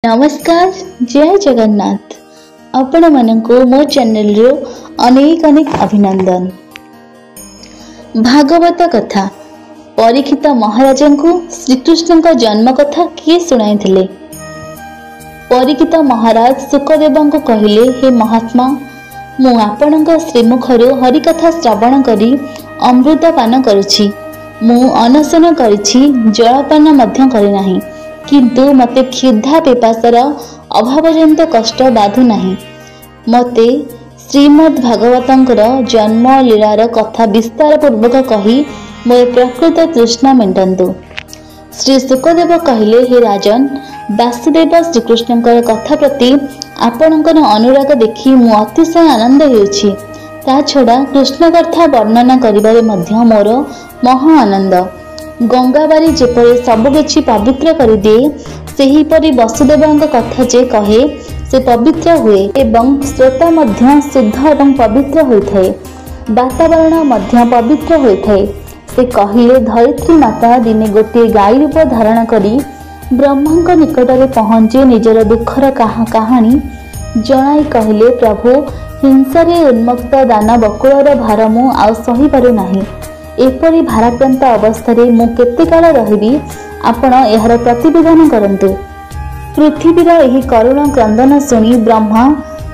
नमस्कार जय जगन्नाथ आपण मानक मो चैनल रो अनेक अनेक अभिनंदन। भागवत कथा परीक्षित महाराज को श्रीकृष्ण का जन्म कथा किए शुणाई। परीक्षित महाराज सुखदेव को कहले, हे महात्मा, मु आपण श्रीमुखर हरिकथा श्रवण करी अमृत पान करुछि। मु अनशन करिछि, जलपान मध्य करि नाही, किंतु मते क्षुधा पिपासार अभावजनित कष्ट बाधु नाही। मते श्रीमद् भागवतंकर जन्म लीलार कथा विस्तार पूर्वक कही मोर प्रकृत तृष्णा मेंटंतु। श्री सुखदेव कहले, हे राजन, वासुदेव श्रीकृष्णकर कथा प्रति आपणकर अनुराग देखि मु अतिशय आनंद हेउछि। ता छड़ा कृष्ण कथा वर्णना करिबारे मध्य मोर महा आनंद। गंगाबारी जेपरि सबकिछि पवित्र करिदिए, सेहीपरि वसुदेवଙ୍କ कथा जे कहे से पवित्र हुए एवं श्रोता मध्य शुद्ध एवं पवित्र होइथाए, वातावरण मध्य पवित्र होइथाए। से कहिले, धरित्री माता दिने गोटे गाई रूप धारण करी ब्रह्माଙ୍କ निकटरे पहुँचे निजर दुखर कहानी जणाई कहले, प्रभु, हिंसारे उन्मत्त दान बकुलर भार मु आ सही पारे नाही। एपरी भाराक्रांत अवस्था मु केते काल रहिबी, आपण एहार प्रतिविधान करंतु। पृथ्वीर एही करुण क्रंदन सुनी ब्रह्मा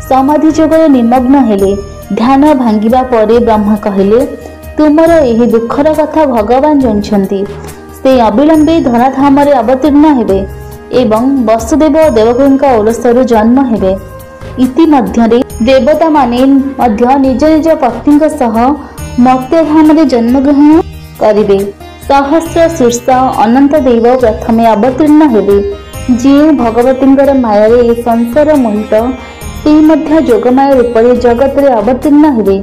समाधि जोगरे निमग्न हेले। ध्यान भांगिबा परे ब्रह्मा कहले, तुमर एही दुखर कथा भगवान जानछंती। से अविलंबे धराधाम रे अवतीर्ण हेबे एवं वसुदेव देवकीଙ୍କ ओलसरु जन्म हेबे। इति मध्यरे देवता माने मध्य निज निज पत्नीଙ୍କ सह मर्त्यधाम रे जन्म ग्रहण करिवे। सहस्र शीर्ष अनंत देव प्रथमे अवतीर्ण हेबे। जे भगवतींकर माया रे संसार मोहित, से मध्य जोगमाया रूप रे जगत रे अवतीर्ण हेबे।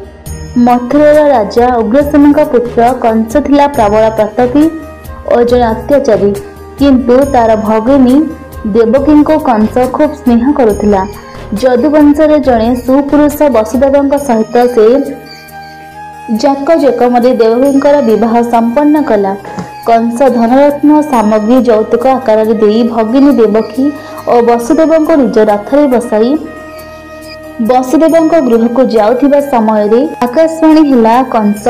मथुरार राजा उग्रसेनଙ୍କ पुत्र कंस थिला प्रबल प्रतापी और जन अत्याचारी, किंतु तार भगिनी देवकी को कंस खूब स्नेह करुथिला। जदुवंश रे जने सुपुरुष वसुदेवଙ୍କ सहित से जाकजकमरे देवकींकर विवाह संपन्न कला। कंस धनरत्न सामग्री जौतुक आकार दे भगिनी देवकी और वसुदेव को निज रथरे बसाई वसुदेव गृह को जाउथिबा समय रे आकाशवाणी हिला, कंस,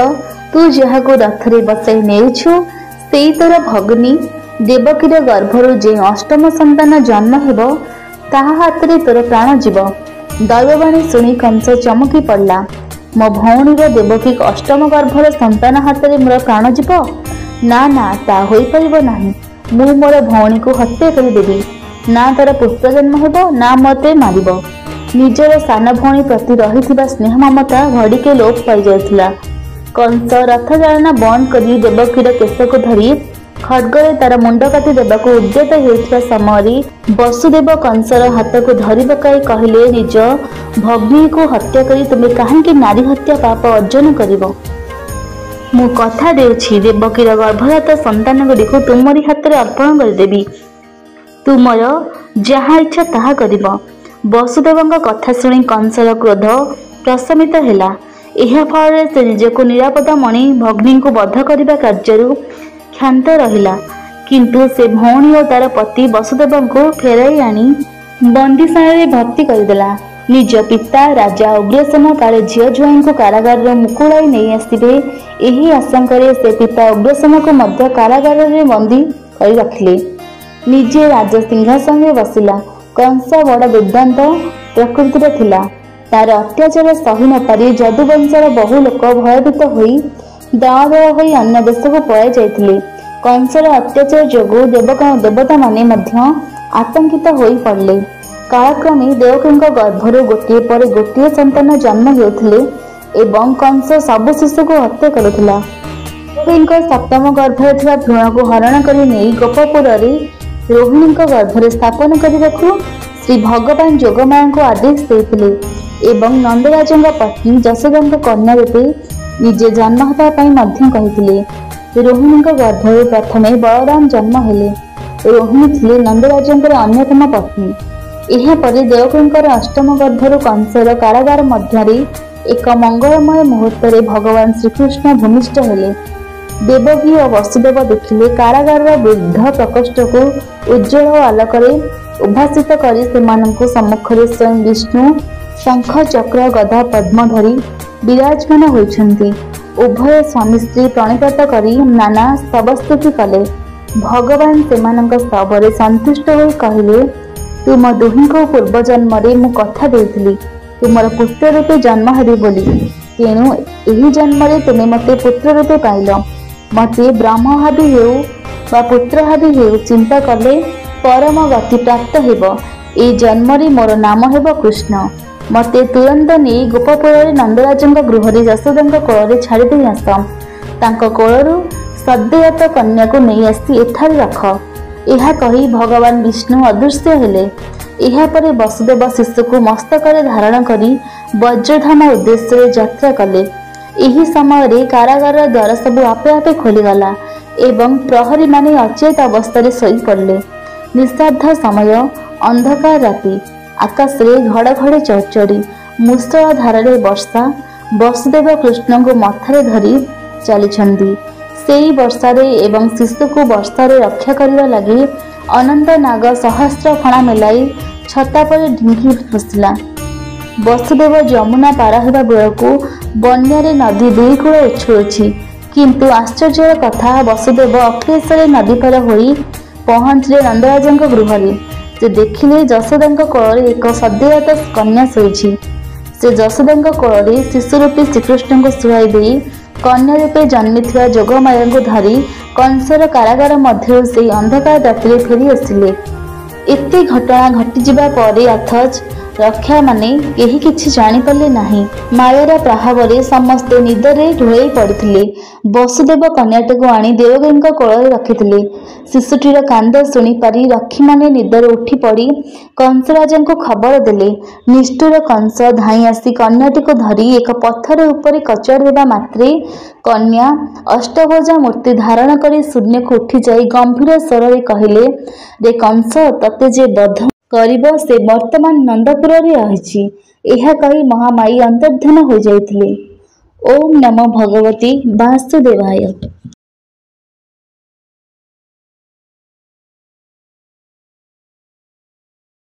तू जहा को रथरे बसाई नेउछु, सेई तोर भगिनी देवकीर गर्भरु जे अष्टम संतान जन्म हेबो, ताहा हातरे तोर प्राण जीव। दैववाणी सुनी कंस चमकी पड़ला। मो भौणीर देवकी अष्टम गर्भर संतान हाथ में मोर प्राण जीव? ना ना, ता होई परिबो नाही। मु मोर भौणी को हत्या करदेवी, ना तार पुत्र जन्म हेबो, ना मते मारिबो। निजर सान भौणी प्रति रहिथिबा स्नेह ममता घड़िके लोप पाई जायथिला। कंस रथ चालना बंद करी देवकीर केश को धरी खड्गरे तार मुंड काटी देवाक उद्यत होइथिबा समय वसुदेव कंसर हाथ को धरी पकाई कहले, निज भग्नी को हत्या करी तुमे काहेकि नारी हत्या पाप अर्जन करिवो? मु कथा देउछि, देवकीर गर्भजात संतान गुड़िक तुमरी हाथ में अर्पण करदेवी। तुमर जहा इच्छा ताहा करिवो। वसुदेवଙ୍କ कथा शुणी कंसर क्रोध प्रशमित हेला। एहा फल से निजको निरापद मणि भग्नी को बध करबा कार्यरु क्षांत रहिला, किंतु से भौणी और तार पति वसुदेव को फेराई आनी बंदीशाला भर्ती करदेला। निज पिता राजा उग्रसेन काले झील जुआई को कारागार मुकुलाई नहीं आसबे, यही आशंका से पिता उग्रसेन को मध्य कारागार में बंदी कर रखिले। निजे राज सिंहासन में बसिला। कंस बड़ दुर्दांत प्रकृतिर थिला। तार अत्याचार सही न पारी जदुवंशर बहु लोक भयभीत होई दल दल होई अन्य देश को पळाई जाइथिले। कंसर अत्याचार जोगु देवता माने मध्य आतंकित होई पड़ले। कालक्रमे देवकींक गर्भरु गोटिए पर गोटिए संतान जन्म हेउथिले एवं कंस सबु शिशु को हत्या करुथिला। देवकींक सप्तम गर्भरे थिबा भ्रूण को हरण करी नेई गोपपुर रे रोहिणींक गर्भरे स्थापन करिबाकु श्री भगवान जोगमाया को आदेश देइथिले एवं नंदराजंक पत्नी जशोदांक कन्या रूपे निजे जन्म हेबा पई मध्य कहिथिले। रोहिणींक गर्भरे प्रथमे बलराम जन्म हेले। रोहिणी थिले नंदराजंकर अन्यतम पत्नी। एहा परे देवकींकर अष्टम गर्भरु कंसर कारागार मध्यरे एक मंगलमय मुहूर्त भगवान श्रीकृष्ण भूमिष्ठ हेले। ଦେବକୀ ଓ ବସୁଦେବ ଦେଖିଲେ କାରାଗାରର ବୃଦ୍ଧ ପ୍ରକୋଷ୍ଠକୁ ଉଜ୍ଜ୍ୱଳ ଆଲୋକରେ ଉଦ୍ଭାସିତ କରି ସେମାନଙ୍କ ସମ୍ମୁଖରେ ସ୍ୱୟଂ ବିଷ୍ଣୁ ଶଙ୍ଖ ଚକ୍ର ଗଦା ପଦ୍ମ ଧରି ବିରାଜମାନ ହୋଇଛନ୍ତି। ଉଭୟ ସ୍ୱାମୀ ସ୍ତ୍ରୀ ପ୍ରଣିପାତ କରି ନାନା ସ୍ତବସ୍ତୁତି କଲେ। ଭଗବାନ ସେମାନଙ୍କ ସ୍ତବରେ ସନ୍ତୁଷ୍ଟ ହୋଇ କହିଲେ, ତୁମ ଦୁହିଁଙ୍କୁ ପୂର୍ବଜନ୍ମରେ ମୁଁ କଥା ଦେଇଥିଲି ତୁମର ପୁତ୍ର ରୂପେ ଜନ୍ମ ହେବି ବୋଲି। ତେଣୁ ଏହି ଜନ୍ମରେ ତୁମେ ମୋତେ ପୁତ୍ର ରୂପେ ପାଇଲ। ମୋତେ ବ୍ରହ୍ମ ଭାବି ହେଉ ବା ପୁତ୍ର ଭାବି ହେଉ ଚିନ୍ତା କଲେ ପରମ ଗତି ପ୍ରାପ୍ତ ହେବ। ଏହି ଜନ୍ମରେ ମୋର ନାମ ହେବ କୃଷ୍ଣ। ମୋତେ ତୁରନ୍ତ ନେଇ ଗୋପପୁରରେ ନନ୍ଦରାଜଙ୍କ ଗୃହରେ ଯଶୋଦାଙ୍କ କୋଳରେ ଛାଡ଼ି ଦେଇ ଆସ। ତାଙ୍କ କୋଳରୁ ସଦ୍ୟଜାତ କନ୍ୟାକୁ ନେଇ ଆସି ଏଠାରେ ରଖ। ଏହା କହି ଭଗବାନ ବିଷ୍ଣୁ ଅଦୃଶ୍ୟ ହେଲେ। ଏହାପରେ ବସୁଦେବ ଶିଶୁକୁ ମସ୍ତକରେ ଧାରଣ କରି ବଜ୍ରଧାମ ଉଦ୍ଦେଶ୍ୟରେ ଯାତ୍ରା କଲେ। ଏହି ସମୟରେ କାରାଗାରର ଦ୍ୱାର ସବୁ ଆପେ ଆପେ ଖୋଲିଗଲା ଏବଂ ପ୍ରହରୀମାନେ ଅଚେତ ଅବସ୍ଥାରେ ଶୋଇପଡ଼ିଲେ। ନିଃଶବ୍ଦ ସମୟ, ଅନ୍ଧକାର ରାତି। ଆକାଶରେ ଘଡ଼ଘଡ଼ି ଚଡ଼ଚଡ଼ି, ମୂଷଳ ଧାରାରେ ବର୍ଷା। ବସୁଦେବ କୃଷ୍ଣଙ୍କୁ ମଥାରେ ଧରି ଚାଲିଛନ୍ତି। ସେହି ବର୍ଷାରେ ଏବଂ ଶିଶୁକୁ ବର୍ଷାରେ ରକ୍ଷା କରିବା ଲାଗି ଅନନ୍ତ ନାଗ ସହସ୍ର ଫଣା ମେଲାଇ ଛତା ପରି ଢିଙ୍କି ବସିଲା। ବସୁଦେବ ଯମୁନା ପାର ହେବା ବେଳକୁ ବନ୍ୟାରେ ନଦୀ ଦୁଇ କୂଳ ଉଛୁଳୁଛି। କିନ୍ତୁ ଆଶ୍ଚର୍ଯ୍ୟର କଥା, ବସୁଦେବ ଅକ୍ଳେଶରେ ନଦୀ ପାର ହୋଇ ପହଞ୍ଚିଲେ ନନ୍ଦରାଜଙ୍କ ଗୃହରେ। ସେ ଦେଖିଲେ ଯଶୋଦାଙ୍କ କୋଳରେ ଏକ ସଦ୍ୟଜାତ କନ୍ୟା ଶୋଇଛି। ସେ ଯଶୋଦାଙ୍କ କୋଳରେ ଶିଶୁ ରୂପୀ ଶ୍ରୀକୃଷ୍ଣଙ୍କୁ ଶୁଆଇ ଦେଇ କନ୍ୟା ରୂପେ ଜନ୍ମିଥିବା ଯୋଗମାୟାଙ୍କୁ ଧରି କଂସର କାରାଗାର ମଧ୍ୟରୁ ସେହି ଅନ୍ଧକାର ରାତିରେ ଫେରି ଆସିଲେ। ଏତେ ଘଟଣା ଘଟିଯିବା ପରେ ଅଥଚ ରକ୍ଷାମାନେ କେହି କିଛି ଜାଣିପାରିଲେ ନାହିଁ। ମାୟାର ପ୍ରଭାବରେ ସମସ୍ତେ ନିଦରେ ଢଳେଇ ପଡ଼ିଥିଲେ। ବସୁଦେବ କନ୍ୟାଟିକୁ ଆଣି ଦେବକୀଙ୍କ କୋଳରେ ରଖିଥିଲେ। ଶିଶୁଟିର କାନ୍ଦ ଶୁଣିପାରି ରକ୍ଷୀମାନେ ନିଦରୁ ଉଠି ପଡ଼ି କଂସରାଜଙ୍କୁ ଖବର ଦେଲେ। ନିଷ୍ଠୁର କଂସ ଧାଇଁ ଆସି କନ୍ୟାଟିକୁ ଧରି ଏକ ପଥର ଉପରେ କଚାଡ଼ି ଦେବା ମାତ୍ରେ କନ୍ୟା ଅଷ୍ଟଭୁଜା ମୂର୍ତ୍ତି ଧାରଣ କରି ଶୂନ୍ୟକୁ ଉଠିଯାଇ ଗମ୍ଭୀର ସ୍ୱରରେ କହିଲେ, ରେ କଂସ, ତତେ ଯେ ବଧ କରିବ ସେ ବର୍ତ୍ତମାନ ନନ୍ଦପୁରରେ ରହିଛି। ଏହା କହି ମହାମାୟୀ ଅନ୍ତର୍ଦ୍ଧାନ ହୋଇଯାଇଥିଲେ। ଓಂ ନମୋ ଭଗବତେ ବାସୁଦେବାୟ।